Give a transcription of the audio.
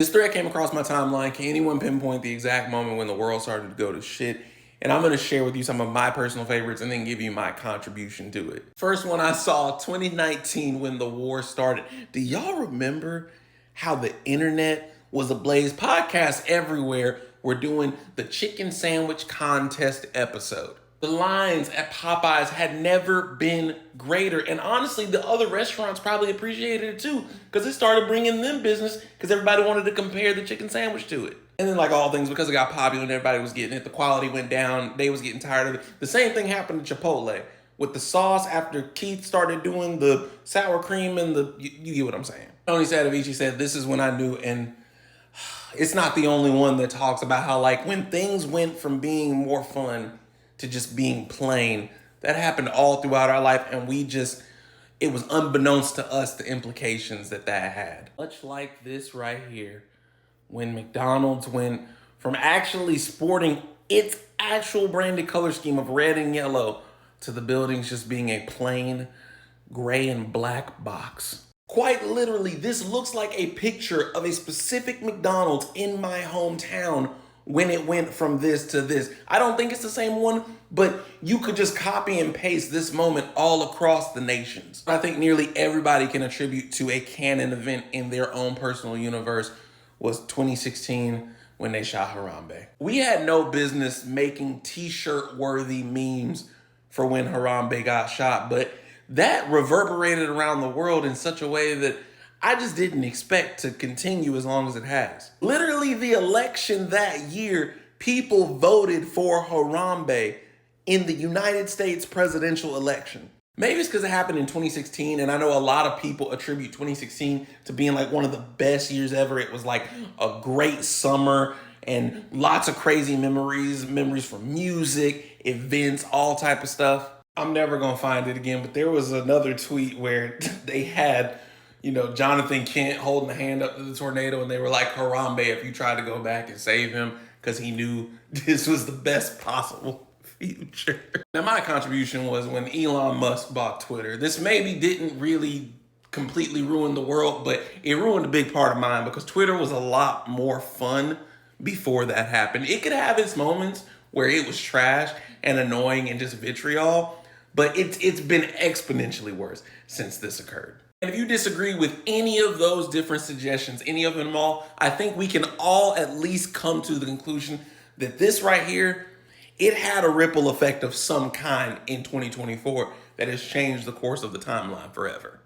This thread came across my timeline. Can anyone pinpoint the exact moment when the world started to go to shit? And I'm going to share with you some of my personal favorites and then give you my contribution to it. First one I saw, 2019, when the war started. Do y'all remember how the internet was ablaze? Podcasts everywhere were doing the chicken sandwich contest episode. The lines at Popeyes had never been greater. And honestly, the other restaurants probably appreciated it too, because it started bringing them business because everybody wanted to compare the chicken sandwich to it. And then, like all things, because it got popular and everybody was getting it, the quality went down. They was getting tired of it. The same thing happened to Chipotle with the sauce after Keith started doing the sour cream and you get what I'm saying. Tony Sadavici said, "This is when I knew," and it's not the only one that talks about how, like, when things went from being more fun to just being plain, that happened all throughout our life, and it was unbeknownst to us the implications that had. Much like this right here, when McDonald's went from actually sporting its actual branded color scheme of red and yellow to the buildings just being a plain gray and black box. Quite literally, this looks like a picture of a specific McDonald's in my hometown when it went from this to this. I don't think it's the same one, but you could just copy and paste this moment all across the nations. I think nearly everybody can attribute to a canon event in their own personal universe was 2016 when they shot Harambe. We had no business making t-shirt worthy memes for when Harambe got shot, but that reverberated around the world in such a way that I just didn't expect to continue as long as it has. Literally, the election that year, people voted for Harambe in the United States presidential election. Maybe it's because it happened in 2016, and I know a lot of people attribute 2016 to being like one of the best years ever. It was like a great summer and lots of crazy memories from music, events, all type of stuff. I'm never gonna find it again, but there was another tweet where they had, Jonathan Kent holding a hand up to the tornado, and they were like, Harambe, if you tried to go back and save him, because he knew this was the best possible future. Now, my contribution was when Elon Musk bought Twitter. This maybe didn't really completely ruin the world, but it ruined a big part of mine because Twitter was a lot more fun before that happened. It could have its moments where it was trash and annoying and just vitriol, but it's been exponentially worse since this occurred. And if you disagree with any of those different suggestions, any of them all, I think we can all at least come to the conclusion that this right here, it had a ripple effect of some kind in 2024 that has changed the course of the timeline forever.